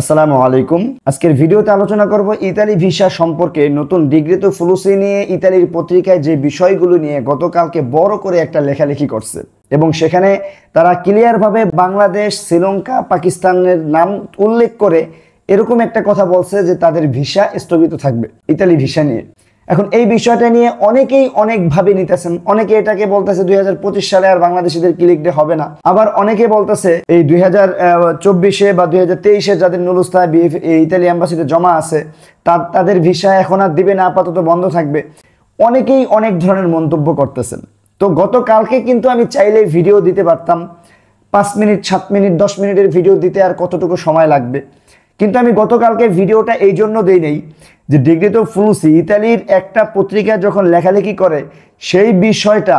আসসালামু আলাইকুম। আজকের ভিডিওতে আলোচনা করব ইতালি ভিসা সম্পর্কে। নতুন ডিগ্রিতো ফ্লুসি নিয়ে ইতালির পত্রিকায় যে বিষয়গুলো নিয়ে গতকালকে বড় করে একটা লেখালেখি করছে এবং সেখানে তারা ক্লিয়ারভাবে বাংলাদেশ, শ্রীলঙ্কা, পাকিস্তানের নাম উল্লেখ করে এরকম একটা কথা বলছে যে তাদের ভিসা স্থগিত থাকবে ইতালি ভিসা নিয়ে। এখন এই বিষয়টা নিয়ে অনেকেই অনেকভাবে নিতেছেন। অনেকে এটাকে বলতেছে 2025 সালে আর বাংলাদেশিদের ক্লিক ডে হবে না, আবার অনেকে বলতেছে এই 2024-এ বা 2023-এ যাদের নুলুস্তা ইতালি এম্বাসিতে জমা আছে তাদের ভিসা এখন আর দিবে না, আপাতত বন্ধ থাকবে। অনেকেই অনেক ধরনের মন্তব্য করতেছেন। তো গতকালকে কিন্তু আমি চাইলে ভিডিও দিতে পারতাম, 5 মিনিট, 7 মিনিট, 10 মিনিটের ভিডিও দিতে আর কতটুকু সময় লাগবে, কিন্তু আমি গতকালকে ভিডিওটা এই জন্য দেই নেই যে ডিগ্রিতো ফ্লুসি ইতালির একটা পত্রিকা যখন লেখালেখি করে সেই বিষয়টা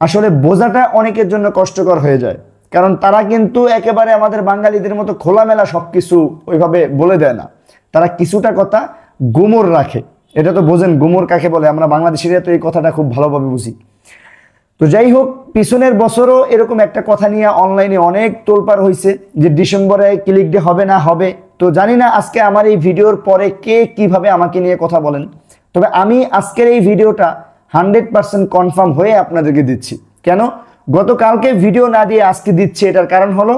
আসলে বোঝাটা অনেকের জন্য কষ্টকর হয়ে যায়, কারণ তারা কিন্তু একেবারে আমাদের বাঙালিদের মতো খোলামেলা সবকিছু ওইভাবে বলে দেয় না। তারা কিছুটা কথা গুমর রাখে। এটা তো বোঝেন গুমর কাকে বলে, আমরা বাংলাদেশিরা তো এই কথাটা খুব ভালোভাবে বুঝি। তো যাই হোক, পিছনের বছরও এরকম একটা কথা নিয়ে অনলাইনে অনেক তোলপাড় হয়েছে যে ডিসেম্বরে ক্লিক ডে হবে না হবে। তো জানি না আজকে আমার এই ভিডিওর পরে কে কিভাবে আমাকে নিয়ে কথা বলেন, তবে আমি আজকের এই ভিডিওটা 100% কনফার্ম হয়ে আপনাদেরকে দিচ্ছি। কেন গতকালকে ভিডিও না দিয়ে আজকে দিচ্ছি, এটার কারণ হলো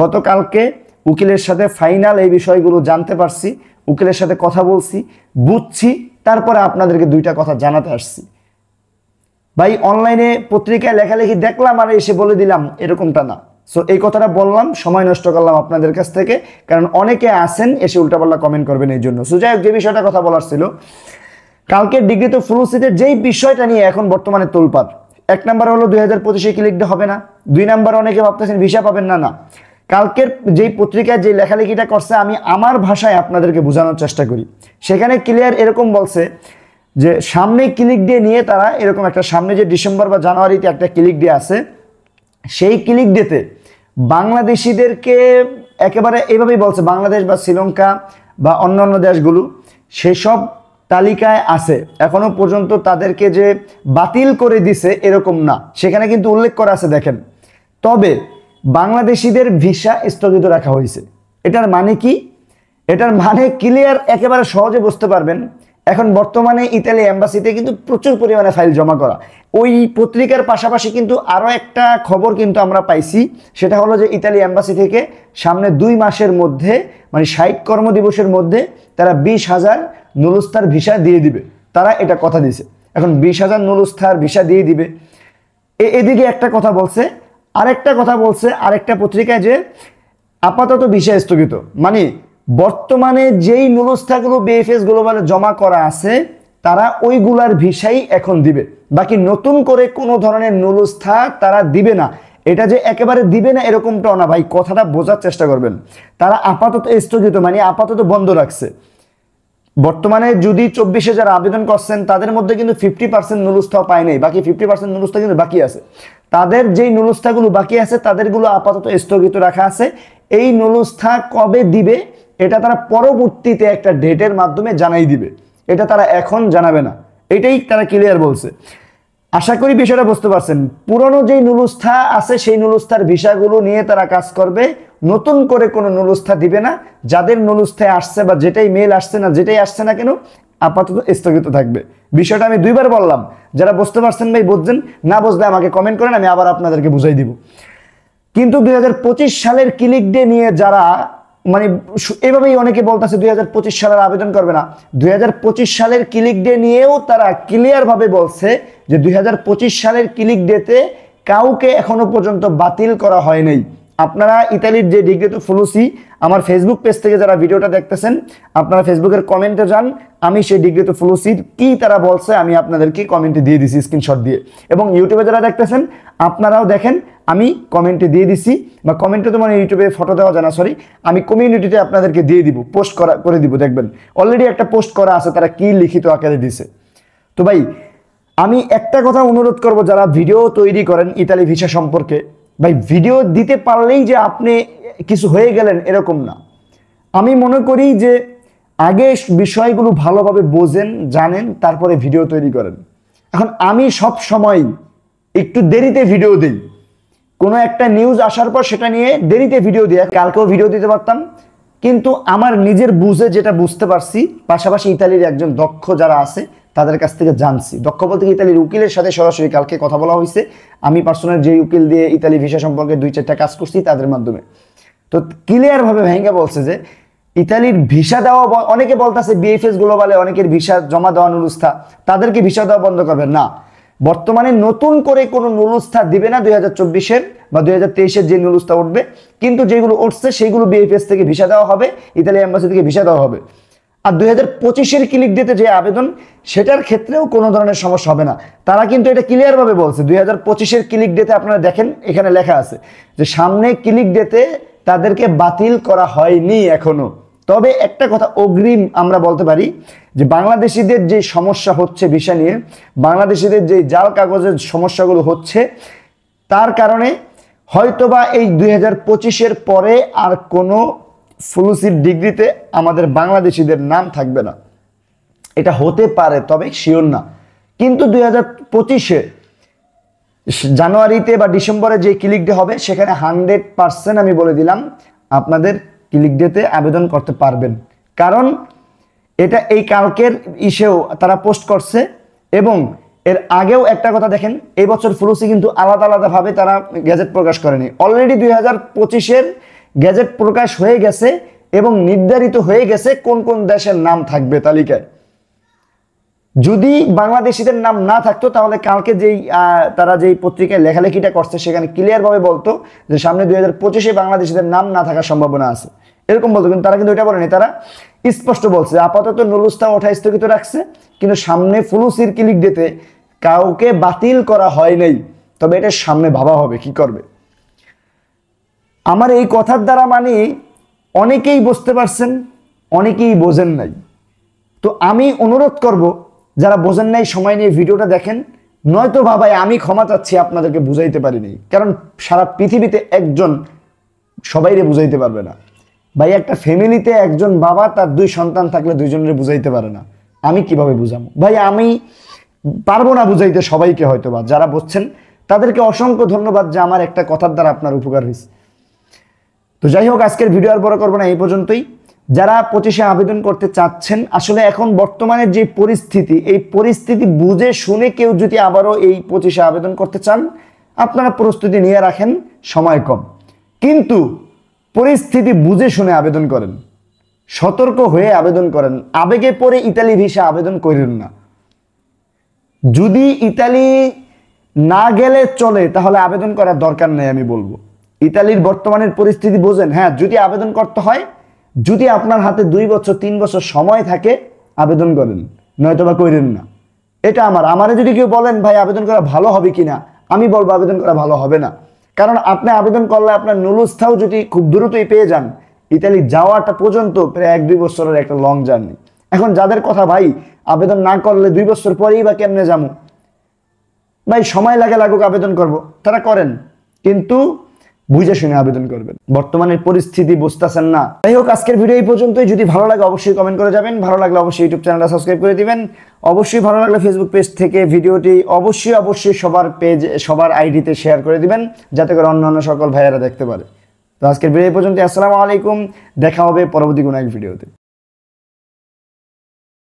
গতকালকে উকিলের সাথে ফাইনাল এই বিষয়গুলো জানতে পারছি, উকিলের সাথে কথা বলছি, বুঝছি, তারপরে আপনাদেরকে দুইটা কথা জানাতে আসছি। ভাই অনলাইনে পত্রিকায় লেখালেখি দেখলাম আর এসে বলে দিলাম এরকমটা না। সো এই কথাটা বললাম, সময় নষ্ট করলাম আপনাদের কাছ থেকে, কারণ অনেকে আছেন এসে উল্টাপাল্টা কমেন্ট করবেন এই জন্য। সো যাই হোক, যে বিষয়টা কথা বলার ছিল, কালকের ডিগ্রিতো ফ্লুসিতে যেই বিষয়টা নিয়ে এখন বর্তমানে তোলপাড়, 1 নাম্বার হলো 2025-এ ক্লিক ডে হবে না, 2 নাম্বার অনেকে ভাবতেছেন ভিসা পাবেন না। না, কালকের যেই পত্রিকায় যে লেখালেখিটা করছে আমি আমার ভাষায় আপনাদেরকে বোঝানোর চেষ্টা করি। সেখানে ক্লিয়ার এরকম বলছে যে সামনে ক্লিক ডে নিয়ে তারা এরকম একটা, সামনে যে ডিসেম্বর বা জানুয়ারিতে একটা ক্লিক ডে আছে, সেই ক্লিক ডেতে বাংলাদেশিদেরকে একেবারে এইভাবেই বলছে, বাংলাদেশ বা শ্রীলঙ্কা বা অন্যান্য দেশগুলো সেসব তালিকায় আছে, এখনো পর্যন্ত তাদেরকে যে বাতিল করে দিছে এরকম না, সেখানে কিন্তু উল্লেখ করা আছে দেখেন। তবে বাংলাদেশিদের ভিসা স্থগিত রাখা হয়েছে। এটার মানে কি? এটার মানে ক্লিয়ার, একেবারে সহজে বুঝতে পারবেন। এখন বর্তমানে ইতালি এম্বাসিতে কিন্তু প্রচুর পরিমাণে ফাইল জমা করা। ওই পত্রিকার পাশাপাশি কিন্তু আরও একটা খবর কিন্তু আমরা পাইছি, সেটা হলো যে ইতালি এম্বাসি থেকে সামনে 2 মাসের মধ্যে, মানে 60 কর্মদিবসের মধ্যে তারা 20,000 নুলুস্তার ভিসা দিয়ে দিবে। তারা এটা কথা দিয়েছে। এখন 20,000 নুলুস্তার ভিসা দিয়ে দিবে। এদিকে একটা কথা বলছে, আরেকটা কথা বলছে আরেকটা পত্রিকায় যে আপাতত ভিসা স্থগিত, মানে বর্তমানে যেই নুলুস্থাগুলো বিএফএস গ্লোবালে জমা করা আছে তারা ওইগুলার ভিসাই এখন দিবে, বাকি নতুন করে কোনো ধরনের নুলুস্থা তারা দিবে না। এটা যে একেবারে দিবে না এরকমটাও না ভাই, কথাটা বোঝার চেষ্টা করবেন। তারা আপাতত স্থগিত মানে আপাতত বন্ধ রাখছে। বর্তমানে যদি 24,000 আবেদন করছেন তাদের মধ্যে কিন্তু 50% নুলুস্থাও পায় নাই, বাকি 50% নুলুস্থা কিন্তু বাকি আছে। তাদের যেই নুলুস্থাগুলো বাকি আছে তাদেরগুলো আপাতত স্থগিত রাখা আছে। এই নুলুস্থা কবে দিবে এটা তারা পরবর্তীতে একটা ডেটের মাধ্যমে জানাই দিবে, এটা তারা এখন জানাবে না, এটাই তারা ক্লিয়ার বলছে। আশা করি বিষয়টা বুঝতে পারছেন। পুরনো যেই নুলুস্থা আছে সেই নুলুস্থার ভিসাগুলো নিয়ে তারা কাজ করবে, নতুন করে কোনো নুলুস্থা দিবে না। যাদের নুলুস্থায় আসছে বা যেটাই মেল আসছে না, যেটাই আসছে না কেন, আপাতত স্থগিত থাকবে। বিষয়টা আমি 2বার বললাম, যারা বুঝতে পারছেন ভাই বুঝছেন, না বুঝলে আমাকে কমেন্ট করেন, আমি আবার আপনাদেরকে বুঝাই দিব। কিন্তু 2025 সালের ক্লিক ডে নিয়ে যারা মানে এভাবেই অনেকে বলতেছে 2025 সালের আবেদন করবে না, 2025 সালের ক্লিক ডে নিয়েও তারা ক্লিয়ার ভাবে বলছে যে 2025 সালের ক্লিক ডেতে কাউকে এখনো পর্যন্ত বাতিল করা হয় নাই। আপনারা ইতালির যে ডিগ্রিতো ফ্লুসি আমার ফেসবুক পেজ থেকে যারা ভিডিওটা দেখতেছেন, আপনারা ফেসবুকের কমেন্টে যান, আমি সেই ডিগ্রিতো ফ্লুসির কি তারা বলছে আমি আপনাদেরকে কমেন্টে দিয়ে দিছি স্ক্রিনশট দিয়ে। এবং ইউটিউবে যারা দেখতেছেন আপনারাও দেখেন, আমি কমেন্টে দিয়ে দিছি, বা কমেন্টে তো মানে ইউটিউবে ফটো দেওয়া যায় না, সরি, আমি কমিউনিটিতে আপনাদেরকে দিয়ে দিব, পোস্ট করে দিব, দেখবেন অলরেডি একটা পোস্ট করা আছে তারা কি লিখিত আকারে দিছে। তো ভাই আমি একটা কথা অনুরোধ করব, যারা ভিডিও তৈরি করেন ইতালি ভিসা সম্পর্কে, ভাই ভিডিও দিতে পারলেই যে আপনি কিছু হয়ে গেলেন এরকম না। আমি মনে করি যে আগে বিষয়গুলো ভালোভাবে বোঝেন, জানেন, তারপরে ভিডিও তৈরি করেন। এখন আমি সব সময় একটু দেরিতে ভিডিও দিই, কোনো একটা নিউজ আসার পর সেটা নিয়ে দেরিতে ভিডিও দিই। কালকেও ভিডিও দিতে পারতাম, কিন্তু আমার নিজের বুঝে যেটা বুঝতে পারছি, পাশাপাশি ইতালির একজন দক্ষ যারা আছে তাদের কাছ থেকে জানছি। দক্ষ বলতে ইতালির উকিলের সাথে সরাসরি কালকে কথা বলা হয়েছে। আমি পার্সোনাল যে উকিল দিয়ে ইতালি ভিসা সম্পর্কে 2-4টা কাজ করছি তাদের মাধ্যমে, তো ক্লিয়ার ভাবে ভেঙ্গে বলছে যে ইতালির ভিসা দেওয়া, অনেকে বলতেছে বিএফএস গ্লোবালে অনেকের ভিসা জমা দেওয়া নুরুস্থা, তাদেরকে ভিসা দেওয়া বন্ধ করবে না। বর্তমানে নতুন করে কোনো নুরুস্থা দিবে না 2024-এর বা 2023-এর যে নুরুস্থা উঠবে, কিন্তু যেগুলো উঠছে সেইগুলো বিএফএস থেকে ভিসা দেওয়া হবে, ইতালি এম্বাসি থেকে ভিসা দেওয়া হবে। আর 2025-এর ক্লিক ডেতে যে আবেদন, সেটার ক্ষেত্রেও কোনো ধরনের সমস্যা হবে না। তারা কিন্তু এটা ক্লিয়ার ভাবে বলছে 2025-এর ক্লিক ডেতে, আপনারা দেখেন এখানে লেখা আছে যে সামনে ক্লিক ডেতে তাদেরকে বাতিল করা হয়নি এখনো। তবে একটা কথা অগ্রিম আমরা বলতে পারি যে বাংলাদেশিদের যে সমস্যা হচ্ছে ভিসা নিয়ে, বাংলাদেশিদের যে জাল কাগজের সমস্যাগুলো হচ্ছে, তার কারণে হয়তোবা এই 2025-এর পরে আর কোনো ফ্লুসিড ডিগ্রিতে আমাদের বাংলাদেশিদের নাম থাকবে না। এটা হতে পারে, তবে শিওর না। কিন্তু 2025-এ জানুয়ারিতে বা ডিসেম্বরে যে ক্লিক ডে হবে, সেখানে 100% আমি বলে দিলাম আপনাদের ক্লিক ডেতে আবেদন করতে পারবেন। কারণ এটা এই কালকের ইসেও তারা পোস্ট করছে, এবং এর আগেও একটা কথা দেখেন, এই বছর ফ্লুসি কিন্তু আলাদা আলাদাভাবে তারা গ্যাজেট প্রকাশ করেনি। অলরেডি 2025-এর গ্যাজেট প্রকাশ হয়ে গেছে এবং নির্ধারিত হয়ে গেছে কোন কোন দেশের নাম থাকবে তালিকায়। যদি বাংলাদেশিদের নাম না থাকতো তাহলে কালকে তারা যেই পত্রিকায় লেখালেখিটা করছে সেখানে ক্লিয়ার ভাবে বলতো যে সামনে 2025-এ বাংলাদেশিদের নাম না থাকার সম্ভাবনা আছে, এরকম বলতো। কিন্তু তারা কিন্তু এটা বলেনি, তারা স্পষ্ট বলছে আপাতত নুরুস্থা ওঠা স্থগিত রাখছে, কিন্তু সামনে ফ্লুসির ক্লিক ডেতে কাউকে বাতিল করা হয় নাই। তবে এটা সামনে ভাবা হবে কি করবে। আমার এই কথার দ্বারা মানে অনেকেই বুঝতে পারছেন, অনেকেই বোঝেন নাই। তো আমি অনুরোধ করব যারা বোঝেন নাই সময় নিয়ে ভিডিওটা দেখেন, নয়তো ভাই আমি ক্ষমা চাচ্ছি আপনাদেরকে বুঝাইতে পারিনি। কারণ সারা পৃথিবীতে একজন সবাইরে বুঝাইতে পারবে না ভাই। একটা ফ্যামিলিতে একজন বাবা তার 2 সন্তান থাকলে 2জনের বুঝাইতে পারে না। আমি কিভাবে বুঝাবো ভাই? আমি পারবো না বুঝাইতে সবাইকে। হয়তো বা যারা বুঝছেন তাদেরকে অসংখ্য ধন্যবাদ যে আমার একটা কথার দ্বারা আপনার উপকার হয়েছে। তো যাই হোক, আজকের ভিডিও আর বড় করবো না, এই পর্যন্তই। যারা 25-এ আবেদন করতে চাচ্ছেন, আসলে এখন বর্তমানে যে পরিস্থিতি, এই পরিস্থিতি বুঝে শুনে কেউ যদি আবারও এই 25-এ আবেদন করতে চান, আপনারা প্রস্তুতি নিয়ে রাখেন, সময় কম। কিন্তু পরিস্থিতি বুঝে শুনে আবেদন করেন, সতর্ক হয়ে আবেদন করেন। আবেগে পড়ে ইতালি ভিসা আবেদন করেন না। যদি ইতালি না গেলে চলে তাহলে আবেদন করার দরকার নেই আমি বলবো। ইতালির বর্তমানের পরিস্থিতি বোঝেন। হ্যাঁ, যদি আবেদন করতে হয়, যদি আপনার হাতে 2 বছর 3 বছর সময় থাকে, আবেদন করেন, নয়তো বা করেন না। এটা আমারে যদি কেউ বলেন ভাই আবেদন করা ভালো হবে কিনা, আমি বলবো আবেদন করা ভালো হবে না। কারণ আপনি আবেদন করলে আপনার নুরুস্থাও যদি খুব দ্রুতই পেয়ে যান, ইতালি যাওয়াটা পর্যন্ত প্রায় 1-2 বছরের একটা লং জার্নি। এখন যাদের কথা ভাই আবেদন না করলে 2 বছর পরেই বা কেমনে যাবো, ভাই সময় লাগুক আবেদন করব, তারা করেন, কিন্তু বুঝে শুনে আবেদন করবেন। বর্তমানের পরিস্থিতি বুঝতেছেন না। যাই হোক, আজকের ভিডিও এই পর্যন্তই। যদি ভালো লাগে অবশ্যই কমেন্ট করে যাবেন, ভালো লাগলে অবশ্যই ইউটিউব চ্যানেলটা সাবস্ক্রাইব করে দিবেন, অবশ্যই ভালো লাগলে ফেসবুক পেজ থেকে ভিডিওটি অবশ্যই সবার পেজ, সবার আইডিতে শেয়ার করে দিবেন, যাতে করে অন্যান্য সকল ভাইয়েরা দেখতে পারে। তো আজকের ভিডিও এই পর্যন্ত। আসসালামু আলাইকুম, দেখা হবে পরবর্তী কোনো এক ভিডিওতে।